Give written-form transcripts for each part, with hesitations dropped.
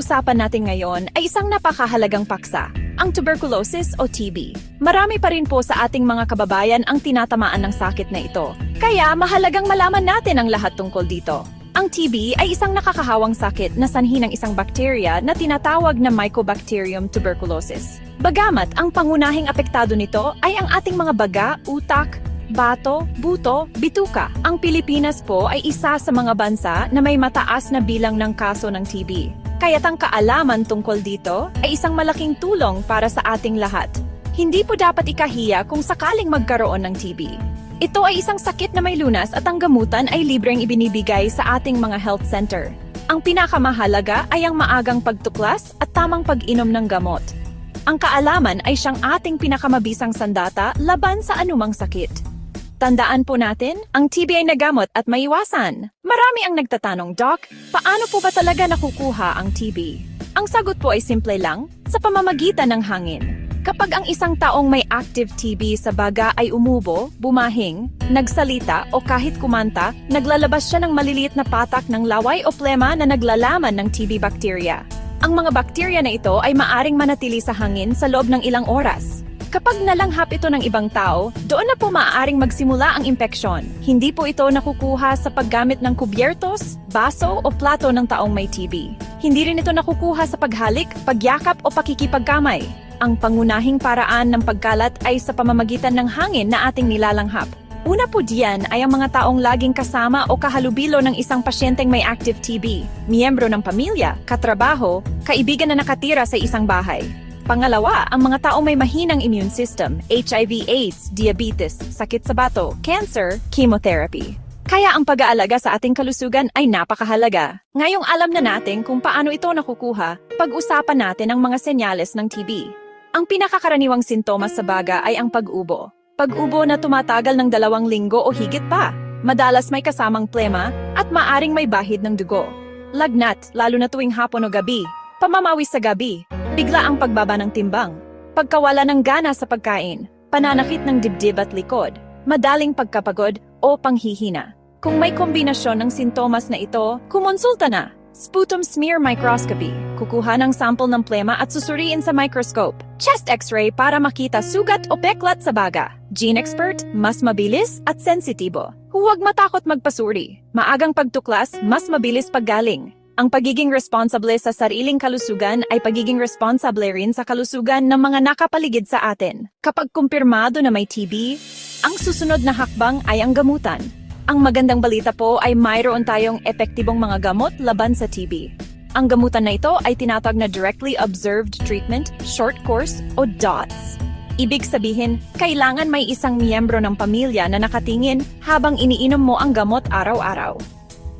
pag-uusapan natin ngayon ay isang napakahalagang paksa, ang tuberculosis o TB. Marami pa rin po sa ating mga kababayan ang tinatamaan ng sakit na ito. Kaya mahalagang malaman natin ang lahat tungkol dito. Ang TB ay isang nakakahawang sakit na sanhi ng isang bakterya na tinatawag na Mycobacterium tuberculosis. Bagamat ang pangunahing apektado nito ay ang ating mga baga, utak, bato, buto, bituka. Ang Pilipinas po ay isa sa mga bansa na may mataas na bilang ng kaso ng TB. Kaya't ang kaalaman tungkol dito ay isang malaking tulong para sa ating lahat. Hindi po dapat ikahiya kung sakaling magkaroon ng TB. Ito ay isang sakit na may lunas at ang gamutan ay libreng ibinibigay sa ating mga health center. Ang pinakamahalaga ay ang maagang pagtuklas at tamang pag-inom ng gamot. Ang kaalaman ay siyang ating pinakamabisang sandata laban sa anumang sakit. Tandaan po natin, ang TB ay nagamot at maiwasan. Marami ang nagtatanong, Doc, paano po ba talaga nakukuha ang TB? Ang sagot po ay simple lang, sa pamamagitan ng hangin. Kapag ang isang taong may active TB sa baga ay umubo, bumahing, nagsalita o kahit kumanta, naglalabas siya ng maliliit na patak ng laway o plema na naglalaman ng TB bacteria. Ang mga bakterya na ito ay maaring manatili sa hangin sa loob ng ilang oras. Kapag nalanghap ito ng ibang tao, doon na po maaaring magsimula ang impeksyon. Hindi po ito nakukuha sa paggamit ng kubyertos, baso o plato ng taong may TB. Hindi rin ito nakukuha sa paghalik, pagyakap o pakikipagkamay. Ang pangunahing paraan ng pagkalat ay sa pamamagitan ng hangin na ating nilalanghap. Una po diyan ay ang mga taong laging kasama o kahalubilo ng isang pasyenteng may active TB, miyembro ng pamilya, katrabaho, kaibigan na nakatira sa isang bahay. Pangalawa, ang mga taong may mahinang immune system, HIV/AIDS, diabetes, sakit sa bato, cancer, chemotherapy. Kaya ang pag-aalaga sa ating kalusugan ay napakahalaga. Ngayong alam na natin kung paano ito nakukuha, pag-usapan natin ang mga senyales ng TB. Ang pinakakaraniwang sintomas sa baga ay ang pag-ubo. Pag-ubo na tumatagal ng 2 linggo o higit pa. Madalas may kasamang plema at maaring may bahid ng dugo. Lagnat, lalo na tuwing hapon o gabi. Pamamawis sa gabi. Bigla ang pagbaba ng timbang, pagkawala ng gana sa pagkain, pananakit ng dibdib at likod, madaling pagkapagod o panghihina. Kung may kombinasyon ng sintomas na ito, kumonsulta na. Sputum smear microscopy, kukuha ng sample ng plema at susuriin sa microscope. Chest x-ray para makita sugat o peklat sa baga. Gene expert, mas mabilis at sensitibo. Huwag matakot magpasuri. Maagang pagtuklas, mas mabilis paggaling. Ang pagiging responsable sa sariling kalusugan ay pagiging responsable rin sa kalusugan ng mga nakapaligid sa atin. Kapag kumpirmado na may TB, ang susunod na hakbang ay ang gamutan. Ang magandang balita po ay mayroon tayong epektibong mga gamot laban sa TB. Ang gamutan na ito ay tinatawag na Directly Observed Treatment, Short Course o DOTS. Ibig sabihin, kailangan may isang miyembro ng pamilya na nakatingin habang iniinom mo ang gamot araw-araw.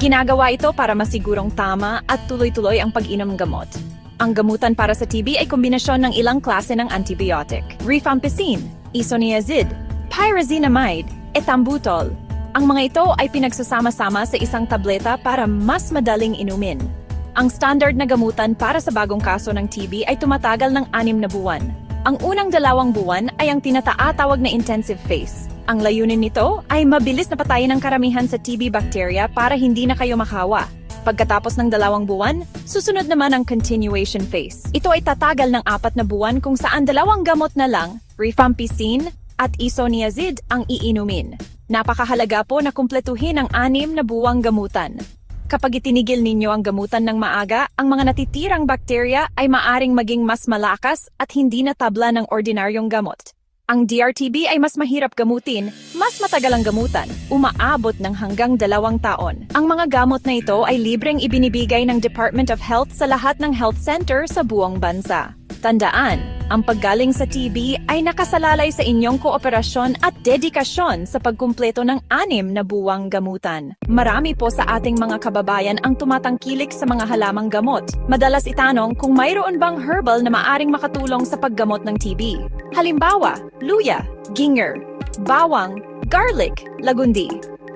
Ginagawa ito para masigurong tama at tuloy-tuloy ang pag-inom ng gamot. Ang gamutan para sa TB ay kombinasyon ng ilang klase ng antibiotic, rifampicin, isoniazid, pyrazinamide, ethambutol. Ang mga ito ay pinagsasama-sama sa isang tableta para mas madaling inumin. Ang standard na gamutan para sa bagong kaso ng TB ay tumatagal ng 6 na buwan. Ang unang 2 buwan ay ang tinatawag na intensive phase. Ang layunin nito ay mabilis na patayin ang karamihan sa TB bacteria para hindi na kayo makawa. Pagkatapos ng 2 buwan, susunod naman ang continuation phase. Ito ay tatagal ng 4 na buwan kung saan 2 gamot na lang, rifampicin at isoniazid ang iinumin. Napakahalaga po na kumpletuhin ang 6 na buwang gamutan. Kapag itinigil ninyo ang gamutan ng maaga, ang mga natitirang bakterya ay maaring maging mas malakas at hindi na tabla ng ordinaryong gamot. Ang DRTB ay mas mahirap gamutin, mas matagal ang gamutan, umaabot ng hanggang 2 taon. Ang mga gamot na ito ay libreng ibinibigay ng Department of Health sa lahat ng health center sa buong bansa. Tandaan, ang paggaling sa TB ay nakasalalay sa inyong kooperasyon at dedikasyon sa pagkumpleto ng 6 na buwang gamutan. Marami po sa ating mga kababayan ang tumatangkilik sa mga halamang gamot. Madalas itanong kung mayroon bang herbal na maaring makatulong sa paggamot ng TB. Halimbawa, luya, ginger, bawang, garlic, lagundi.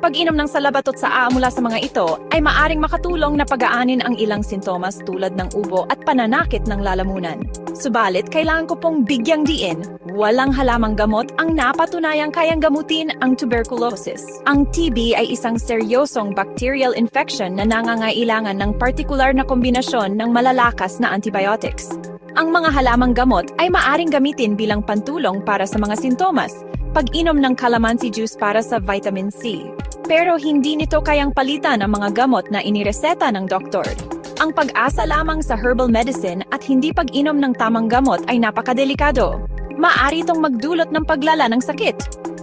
Pag-inom ng salabatot sa mula sa mga ito ay maaring makatulong na pagaanin ang ilang sintomas tulad ng ubo at pananakit ng lalamunan. Subalit, kailangan ko pong bigyang diin, walang halamang gamot ang napatunayang kayang gamutin ang tuberculosis. Ang TB ay isang seryosong bacterial infection na nangangailangan ng partikular na kombinasyon ng malalakas na antibiotics. Ang mga halamang gamot ay maaring gamitin bilang pantulong para sa mga sintomas, pag-inom ng calamansi juice para sa vitamin C. Pero hindi nito kayang palitan ang mga gamot na inireseta ng doktor. Ang pag-asa lamang sa herbal medicine at hindi pag-inom ng tamang gamot ay napakadelikado. Maaari itong magdulot ng paglala ng sakit.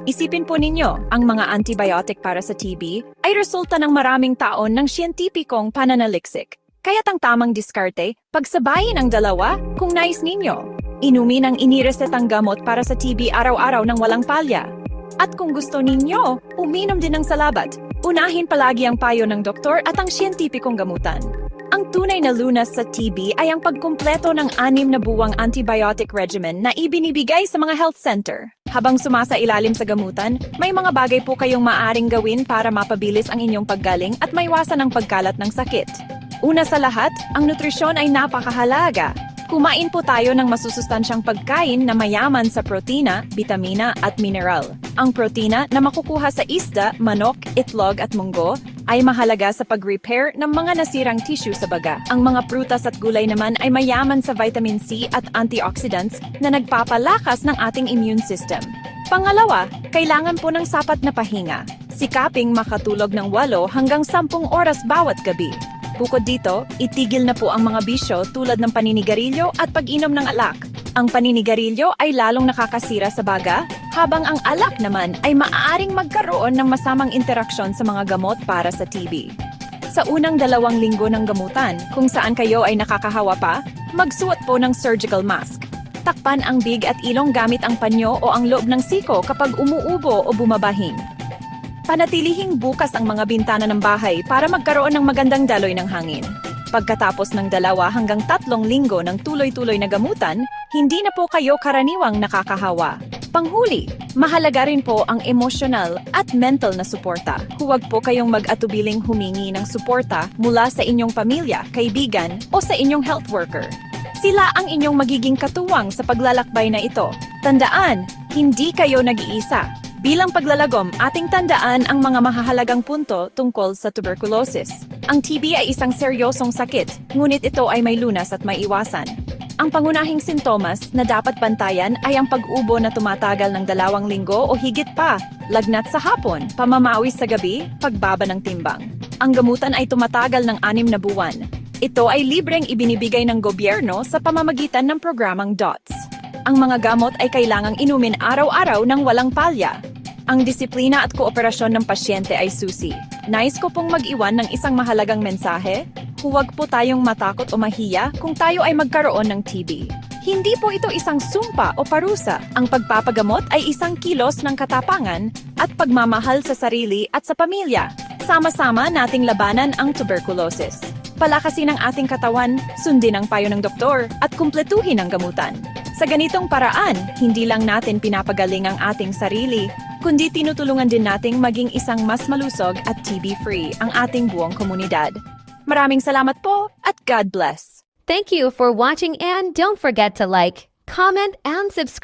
Isipin po ninyo, ang mga antibiotic para sa TB ay resulta ng maraming taon ng siyentipikong pananaliksik. Kaya't ang tamang diskarte, pagsabayin ang dalawa kung nais ninyo. Inumin ang iniresetang gamot para sa TB araw-araw ng walang palya. At kung gusto ninyo, uminom din ng salabat. Unahin palagi ang payo ng doktor at ang siyentipikong gamutan. Ang tunay na lunas sa TB ay ang pagkumpleto ng 6 na buwang antibiotic regimen na ibinibigay sa mga health center. Habang sumasailalim sa gamutan, may mga bagay po kayong maaring gawin para mapabilis ang inyong paggaling at maiwasan ang pagkalat ng sakit. Una sa lahat, ang nutrisyon ay napakahalaga. Kumain po tayo ng masusustansyang pagkain na mayaman sa protina, bitamina at mineral. Ang protina na makukuha sa isda, manok, itlog at munggo ay mahalaga sa pag-repair ng mga nasirang tissue sa baga. Ang mga prutas at gulay naman ay mayaman sa vitamin C at antioxidants na nagpapalakas ng ating immune system. Pangalawa, kailangan po ng sapat na pahinga. Sikaping makatulog ng 8 hanggang 10 oras bawat gabi. Bukod dito, itigil na po ang mga bisyo tulad ng paninigarilyo at pag-inom ng alak. Ang paninigarilyo ay lalong nakakasira sa baga, habang ang alak naman ay maaaring magkaroon ng masamang interaksyon sa mga gamot para sa TB. Sa unang 2 linggo ng gamutan, kung saan kayo ay nakakahawa pa, magsuot po ng surgical mask. Takpan ang big at ilong gamit ang panyo o ang loob ng siko kapag umuubo o bumabahing. Panatilihing bukas ang mga bintana ng bahay para magkaroon ng magandang daloy ng hangin. Pagkatapos ng 2 hanggang 3 linggo ng tuloy-tuloy na gamutan, hindi na po kayo karaniwang nakakahawa. Panghuli, mahalaga rin po ang emosyonal at mental na suporta. Huwag po kayong mag-atubiling humingi ng suporta mula sa inyong pamilya, kaibigan o sa inyong health worker. Sila ang inyong magiging katuwang sa paglalakbay na ito. Tandaan, hindi kayo nag-iisa. Bilang paglalagom, ating tandaan ang mga mahahalagang punto tungkol sa tuberculosis. Ang TB ay isang seryosong sakit, ngunit ito ay may lunas at may iwasan. Ang pangunahing sintomas na dapat bantayan ay ang pag-ubo na tumatagal ng 2 linggo o higit pa, lagnat sa hapon, pamamawis sa gabi, pagbaba ng timbang. Ang gamutan ay tumatagal ng 6 na buwan. Ito ay libreng ibinibigay ng gobyerno sa pamamagitan ng programang DOTS. Ang mga gamot ay kailangang inumin araw-araw ng walang palya. Ang disiplina at kooperasyon ng pasyente ay susi. Nais ko pong mag-iwan ng isang mahalagang mensahe. Huwag po tayong matakot o mahiya kung tayo ay magkaroon ng TB. Hindi po ito isang sumpa o parusa. Ang pagpapagamot ay isang kilos ng katapangan at pagmamahal sa sarili at sa pamilya. Sama-sama nating labanan ang tuberculosis. Palakasin ang ating katawan, sundin ang payo ng doktor at kumpletuhin ang gamutan. Sa ganitong paraan, hindi lang natin pinapagaling ang ating sarili, kundi tinutulungan din nating maging isang mas malusog at TB-free ang ating buong komunidad. Maraming salamat po at God bless! Thank you for watching and don't forget to like, comment, and subscribe.